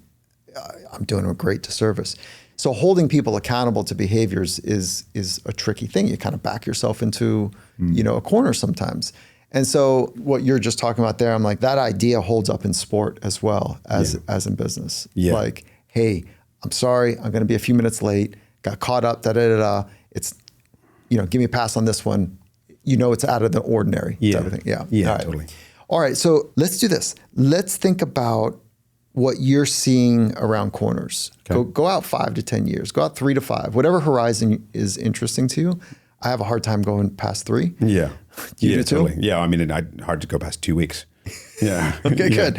I'm doing a great disservice. So holding people accountable to behaviors is a tricky thing. You kind of back yourself into, a corner sometimes. And so what you're just talking about there, I'm like, that idea holds up in sport as well as in business. Yeah. Like, hey, I'm sorry, I'm going to be a few minutes late, got caught up, It's, give me a pass on this one. It's out of the ordinary type of thing. Yeah. Yeah, right. Totally. All right. So let's do this. Let's think about what you're seeing around corners. Okay. Go out 5 to 10 years. Go out 3 to 5. Whatever horizon is interesting to you. I have a hard time going past 3. Yeah. You do too? Totally. Yeah. I mean, hard to go past 2 weeks. Yeah. Okay, good.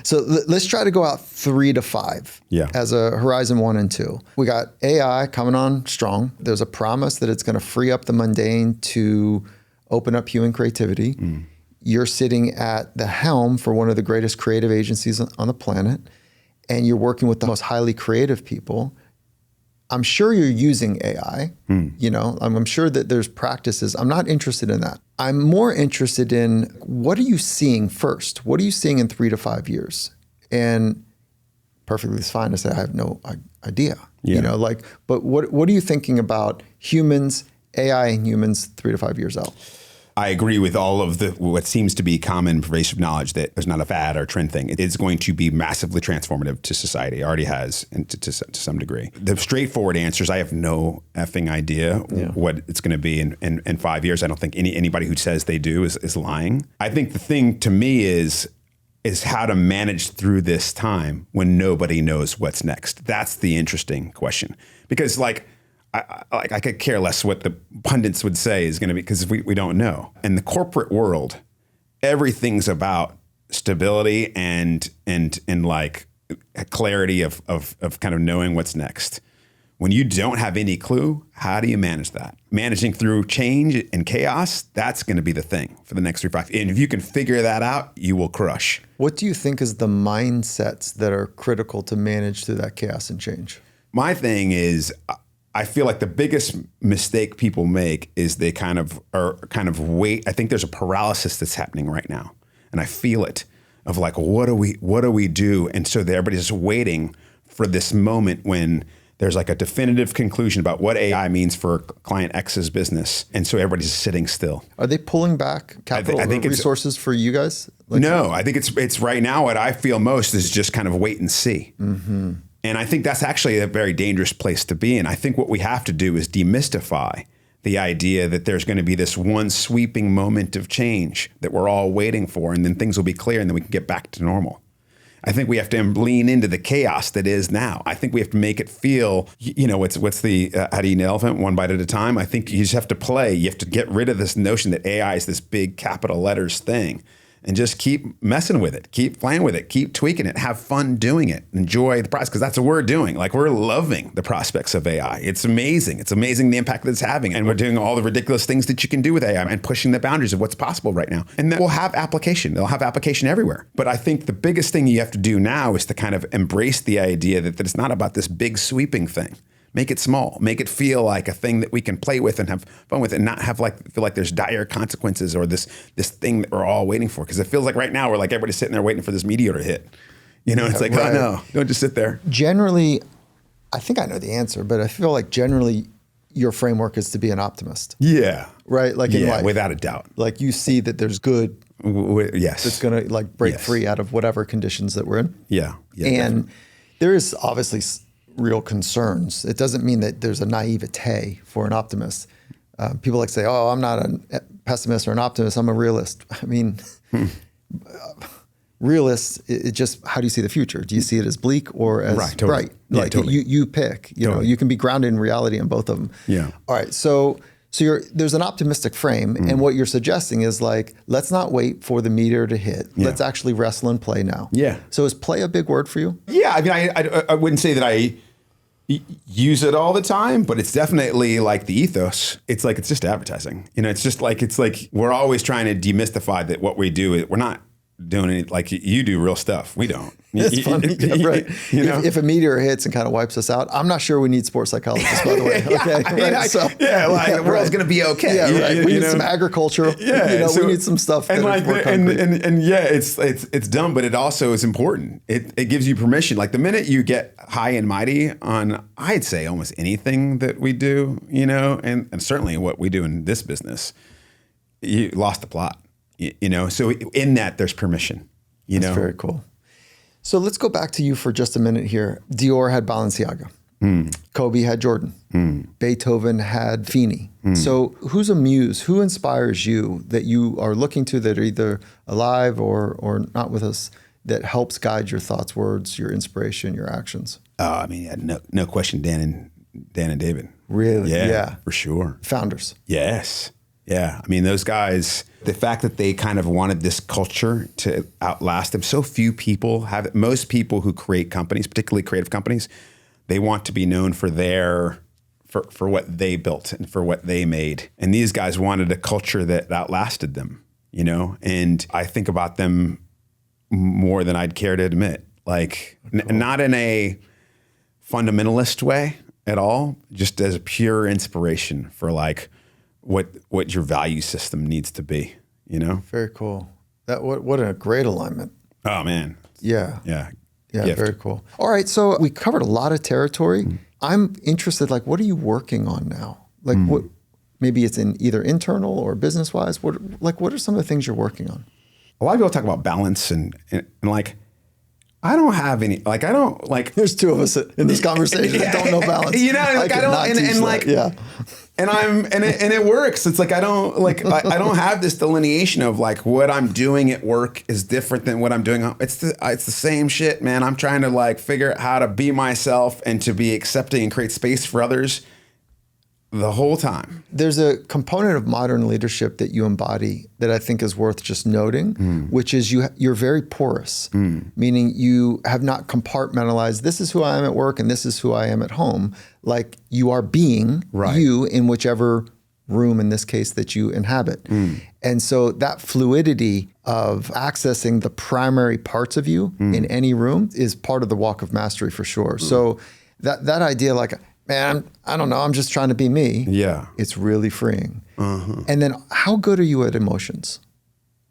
So let's try to go out 3 to 5 as a horizon 1 and 2. We got AI coming on strong. There's a promise that it's going to free up the mundane to open up human creativity. You're sitting at the helm for one of the greatest creative agencies on the planet, and you're working with the most highly creative people. I'm sure you're using AI, I'm sure that there's practices. I'm not interested in that. I'm more interested in, what are you seeing first? What are you seeing in 3 to 5 years? And perfectly fine to say, I have no idea, but what are you thinking about humans, AI and humans 3 to 5 years out? I agree with all of what seems to be common pervasive knowledge that there's not a fad or trend thing. It is going to be massively transformative to society. It already has, and to some degree. The straightforward answers, I have no effing idea what it's going to be in 5 years. I don't think anybody who says they do is lying. I think the thing to me is how to manage through this time when nobody knows what's next. That's the interesting question. Because I could care less what the pundits would say is going to be, because we don't know. In the corporate world, everything's about stability and like a clarity of kind of knowing what's next. When you don't have any clue, how do you manage that? Managing through change and chaos, that's going to be the thing for the next 3 to 5. And if you can figure that out, you will crush. What do you think is the mindsets that are critical to manage through that chaos and change? My thing is, I feel like the biggest mistake people make is they kind of wait. I think there's a paralysis that's happening right now, and I feel it, of like, what do we do? And so everybody's just waiting for this moment when there's like a definitive conclusion about what AI means for client X's business, and so everybody's sitting still. Are they pulling back capital resources for you guys? No, I think it's right now. What I feel most is just kind of wait and see. Mm-hmm. And I think that's actually a very dangerous place to be in. I think what we have to do is demystify the idea that there's going to be this one sweeping moment of change that we're all waiting for, and then things will be clear, and then we can get back to normal. I think we have to lean into the chaos that is now. I think we have to make it feel, what's the, how do you eat an elephant? One bite at a time. I think you just have to play. You have to get rid of this notion that AI is this big capital letters thing. And just keep messing with it, keep playing with it, keep tweaking it, have fun doing it, enjoy the process, because that's what we're doing. Like, we're loving the prospects of AI. It's amazing. It's amazing the impact that it's having. And we're doing all the ridiculous things that you can do with AI and pushing the boundaries of what's possible right now. And that will have application. They'll have application everywhere. But I think the biggest thing you have to do now is to kind of embrace the idea that it's not about this big sweeping thing. Make it small. Make it feel like a thing that we can play with and have fun with, and not have feel like there's dire consequences or this thing that we're all waiting for. Because it feels like right now we're like everybody's sitting there waiting for this meteor to hit. It's like, right. Oh no, don't just sit there. Generally, I think I know the answer, but I feel like generally your framework is to be an optimist. Yeah. Right? Like in life. Without a doubt. Like you see that there's good. Yes. That's going to break free out of whatever conditions that we're in. Yeah. And definitely. There is obviously real concerns. It doesn't mean that there's a naivete for an optimist. People like to say, oh, I'm not a pessimist or an optimist, I'm a realist. I mean, realist, it just, how do you see the future? Do you see it as bleak or as bright? Yeah, like totally. you pick, you can be grounded in reality in both of them. Yeah. All right. So there's an optimistic frame, and what you're suggesting is like, let's not wait for the meteor to hit. Yeah. Let's actually wrestle and play now. Yeah. So is play a big word for you? Yeah. I mean, I wouldn't say that I use it all the time, but it's definitely like the ethos. It's like, it's just advertising. It's like we're always trying to demystify that what we do, we're not doing it like you do real stuff. We don't. It's funny. Yeah, right. If a meteor hits and kind of wipes us out, I'm not sure we need sports psychologists, by the way. Okay. The world's going to be okay. Yeah, right. We need some agriculture. Yeah. We need some stuff. And it's dumb, but it also is important. It gives you permission. Like the minute you get high and mighty on, I'd say almost anything that we do, and certainly what we do in this business, you lost the plot. So in that there's permission, That's very cool. So let's go back to you for just a minute here. Dior had Balenciaga. Kobe had Jordan. Beethoven had Feeney. So who's a muse? Who inspires you that you are looking to, that are either alive or not with us, that helps guide your thoughts, words, your inspiration, your actions? Oh, I mean, no question, Dan and David. Really? Yeah, for sure. Founders. Yes. Yeah. I mean, those guys, the fact that they kind of wanted this culture to outlast them. So few people have it. Most people who create companies, particularly creative companies, they want to be known for for what they built and for what they made. And these guys wanted a culture that outlasted them, you know? And I think about them more than I'd care to admit. Like, not in a fundamentalist way at all, just as a pure inspiration for like what your value system needs to be, you know? Very cool. What a great alignment. Oh man. Yeah. Yeah. Yeah, Gift. very cool. All right, so we covered a lot of territory. I'm interested, like, what are you working on now? Like, what? Maybe it's in either internal or business wise. What are some of the things you're working on? A lot of people talk about balance and like, I don't have any, like, I don't like. There's two of us in this conversation that don't know balance. You know, like, I don't, and like, yeah. And it works. It's like, I don't have this delineation of like what I'm doing at work is different than what I'm doing. It's the same shit, man. I'm trying to like figure out how to be myself and to be accepting and create space for others the whole time. There's a component of modern leadership that you embody that I think is worth just noting, which is you're very porous, meaning you have not compartmentalized, this is who I am at work and this is who I am at home. Like, you are being you in whichever room, in this case, that you inhabit. And so that fluidity of accessing the primary parts of you in any room is part of the walk of mastery for sure. So that idea, like, man, I don't know, I'm just trying to be me. Yeah. It's really freeing. And then how good are you at emotions?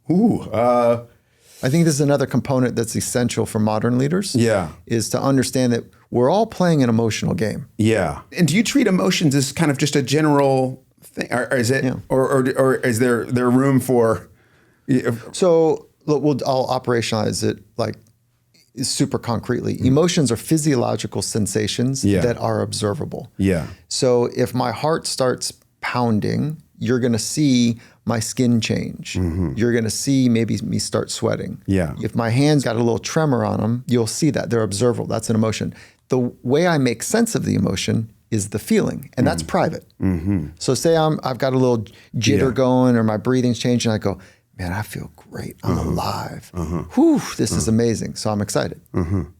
I think this is another component that's essential for modern leaders. Yeah. Is to understand that we're all playing an emotional game. Yeah. And do you treat emotions as kind of just a general thing? Or is it, or is there room for? So look, I'll operationalize it like super concretely. Emotions are physiological sensations that are observable. Yeah. So if my heart starts pounding, you're going to see my skin change. You're going to see maybe me start sweating. Yeah. If my hands got a little tremor on them, you'll see that. They're observable. That's an emotion. The way I make sense of the emotion is the feeling, and that's private. So say I've got a little jitter going or my breathing's changing, I go, man, I feel great. I'm alive. Whew, this is amazing. So I'm excited.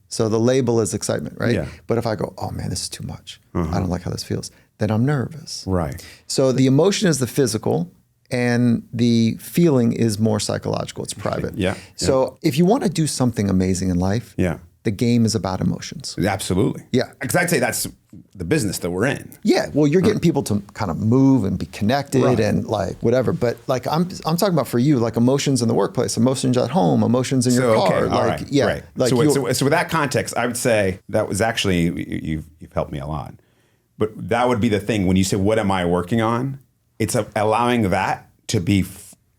So the label is excitement, right? Yeah. But if I go, oh man, this is too much. I don't like how this feels. Then I'm nervous. Right. So the emotion is the physical and the feeling is more psychological. It's private. Yeah. So if you want to do something amazing in life, the game is about emotions. Absolutely. Yeah. Because I'd say that's the business that we're in. Yeah. Well, you're getting people to kind of move and be connected and like whatever. But like I'm talking about for you, like emotions in the workplace, emotions at home, emotions in your car. Okay. Like, right. Yeah. Right. Like so with that context, I would say that was actually, you've helped me a lot. But that would be the thing when you say, what am I working on? It's allowing that to be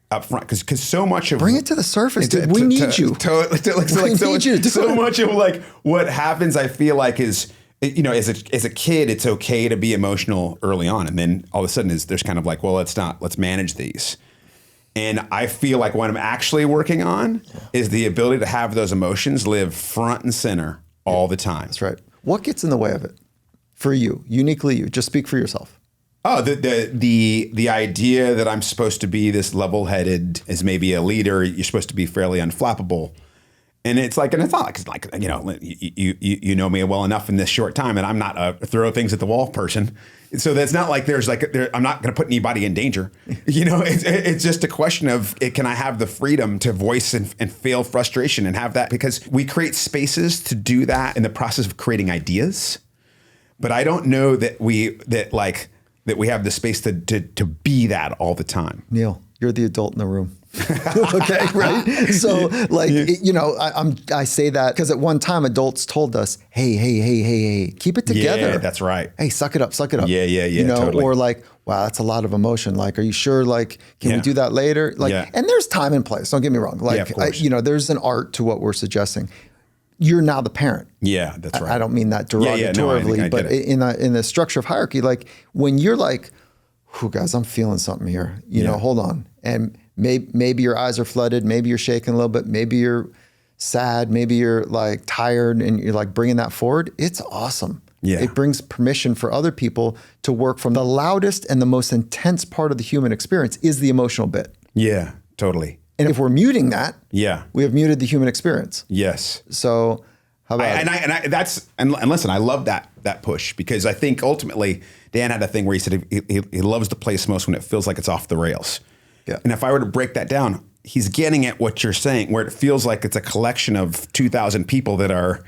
up front, because so much of bring it to the surface, dude. We need you. So much of like what happens, I feel like is, you know, as a kid, it's okay to be emotional early on, and then all of a sudden there's kind of like, well, let's manage these. And I feel like what I'm actually working on is the ability to have those emotions live front and center all the time. That's right. What gets in the way of it for you, uniquely you? Just speak for yourself. Oh, the idea that I'm supposed to be this level-headed as maybe a leader, you're supposed to be fairly unflappable. And it's not like, you know, you know me well enough in this short time, and I'm not a throw things at the wall person. So that's not like I'm not going to put anybody in danger. You know, it's just a question of, can I have the freedom to voice and feel frustration and have that? Because we create spaces to do that in the process of creating ideas. But I don't know that we have the space to be that all the time. Neal, you're the adult in the room. Okay, right? So like, you know, I say that because at one time adults told us, hey, keep it together. Yeah, that's right. Hey, suck it up. Yeah, you know, totally. Or like, wow, that's a lot of emotion. Like, are you sure? Like, can we do that later? Like, and there's time and place. Don't get me wrong. Like, you know, there's an art to what we're suggesting. You're now the parent. Yeah, that's right. I don't mean that derogatorily, but in the structure of hierarchy, like when you're like, "Whew, guys, I'm feeling something here," you know, hold on, and maybe your eyes are flooded, maybe you're shaking a little bit, maybe you're sad, maybe you're like tired, and you're like bringing that forward. It's awesome. Yeah. It brings permission for other people to work from the loudest and the most intense part of the human experience is the emotional bit. Yeah, totally. And if we're muting that, yeah, we have muted the human experience. Yes. So how about and listen, I love that push, because I think ultimately Dan had a thing where he said he loves the place most when it feels like it's off the rails. Yeah. And if I were to break that down, he's getting at what you're saying, where it feels like it's a collection of 2,000 people that are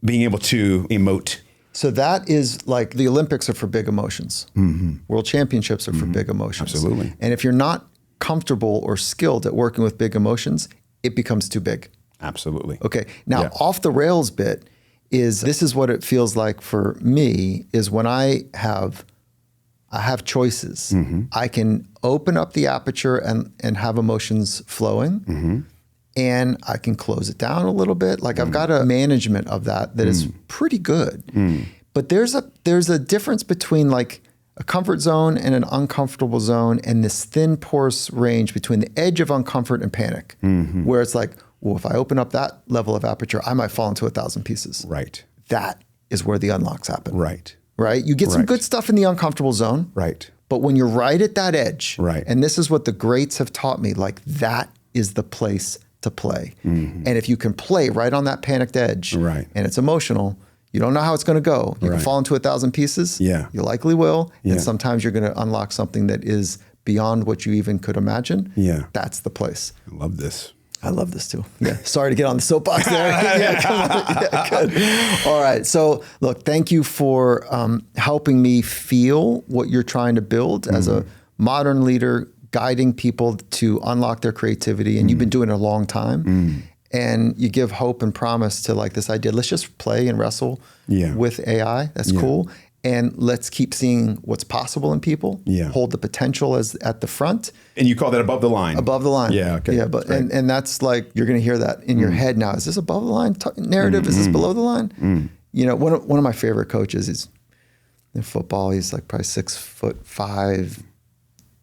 being able to emote. So that is like the Olympics are for big emotions. World championships are for big emotions. Absolutely. And if you're not comfortable or skilled at working with big emotions, it becomes too big. Absolutely. Okay. Now, off the rails bit is, this is what it feels like for me, is when I have choices. I can open up the aperture and have emotions flowing, and I can close it down a little bit. Like I've got a management of that is pretty good. But there's a difference between like a comfort zone and an uncomfortable zone, and this thin porous range between the edge of uncomfort and panic, where it's like, well, if I open up that level of aperture, I might fall into 1,000 pieces. Right. That is where the unlocks happen. Right. Right? You get some good stuff in the uncomfortable zone. Right. But when you're right at that edge, right. And this is what the greats have taught me, like that is the place to play. And if you can play right on that panicked edge, right. and it's emotional, you don't know how it's going to go. You can fall into 1,000 pieces. Yeah. You likely will. And sometimes you're going to unlock something that is beyond what you even could imagine. Yeah. That's the place. I love this. I love this too. Yeah. Sorry to get on the soapbox there. Yeah, come on. Yeah, good. All right. So look, thank you for helping me feel what you're trying to build as a modern leader, guiding people to unlock their creativity. And you've been doing it a long time. And you give hope and promise to like this idea. Let's just play and wrestle with AI. That's cool. And let's keep seeing what's possible in people. Hold the potential as at the front. And you call that above the line. Above the line. Yeah. Okay. Yeah. But and that's like, you're going to hear that in your head now. Is this above the line narrative? Is this below the line? You know, one of my favorite coaches is in football. He's like probably 6'5",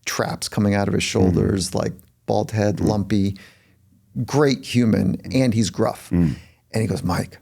traps coming out of his shoulders, like bald head, lumpy, great human, and he's gruff. And he goes, Mike,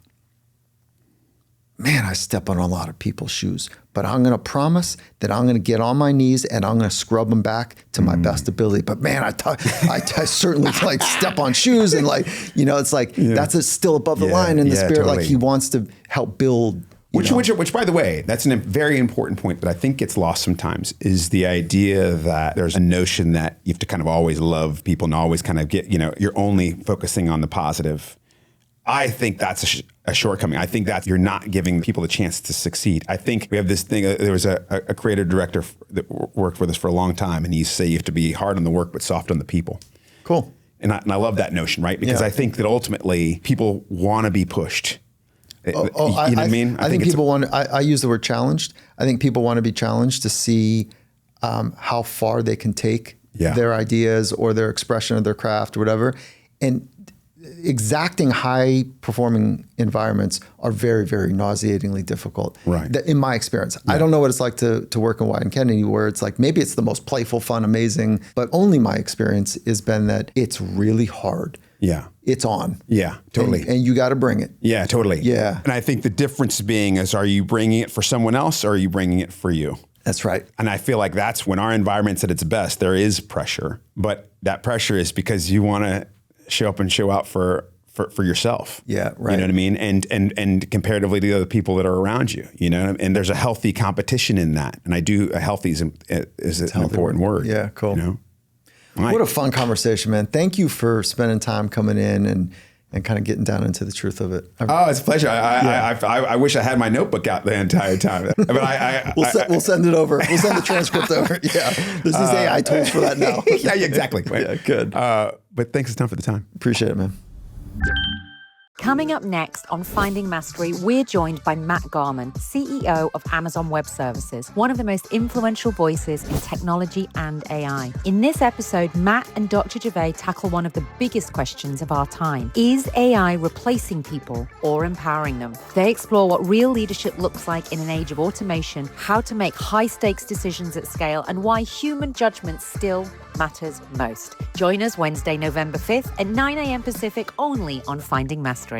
man, I step on a lot of people's shoes, but I'm going to promise that I'm going to get on my knees and I'm going to scrub them back to my best ability. But man, I certainly like step on shoes, and like, you know, it's like, that's still above the line in the spirit. Totally. Like he wants to help build. Which, by the way, that's a very important point that I think gets lost sometimes, is the idea that there's a notion that you have to kind of always love people and always kind of get, you know, you're only focusing on the positive. I think that's a shortcoming. I think that you're not giving people the chance to succeed. I think we have this thing, there was a creative director that worked with us for a long time, and he used to say you have to be hard on the work but soft on the people. Cool. And I love that notion, right? Because I think that ultimately people want to be pushed. You know what I mean? I think people want. I use the word challenged. I think people want to be challenged to see how far they can take their ideas or their expression of their craft or whatever. And exacting high performing environments are very, very nauseatingly difficult. Right. In my experience, I don't know what it's like to work in Wieden+Kennedy, where it's like maybe it's the most playful, fun, amazing, but only my experience has been that it's really hard. Yeah. It's on. Yeah, totally. And you got to bring it. Yeah, totally. Yeah. And I think the difference being is, are you bringing it for someone else or are you bringing it for you? That's right. And I feel like that's when our environment's at its best, there is pressure, but that pressure is because you want to show up and show out for yourself. Yeah, right. You know what I mean? And comparatively to the other people that are around you, you know, and there's a healthy competition in that. And a healthy is an important word. Yeah, cool. You know? Right. What a fun conversation, man. Thank you for spending time coming in and kind of getting down into the truth of it. Oh, it's a pleasure. I wish I had my notebook out the entire time. But we'll send it over. We'll send the transcript over. Yeah. There's these AI tools for that now. Yeah, exactly. Right. Yeah, good. But thanks a ton for the time. Appreciate it, man. Coming up next on Finding Mastery, we're joined by Matt Garman, CEO of Amazon Web Services, one of the most influential voices in technology and AI. In this episode, Matt and Dr. Gervais tackle one of the biggest questions of our time. Is AI replacing people or empowering them? They explore what real leadership looks like in an age of automation, how to make high-stakes decisions at scale, and why human judgment still matters most. Join us Wednesday, November 5th at 9 a.m. Pacific, only on Finding Mastery.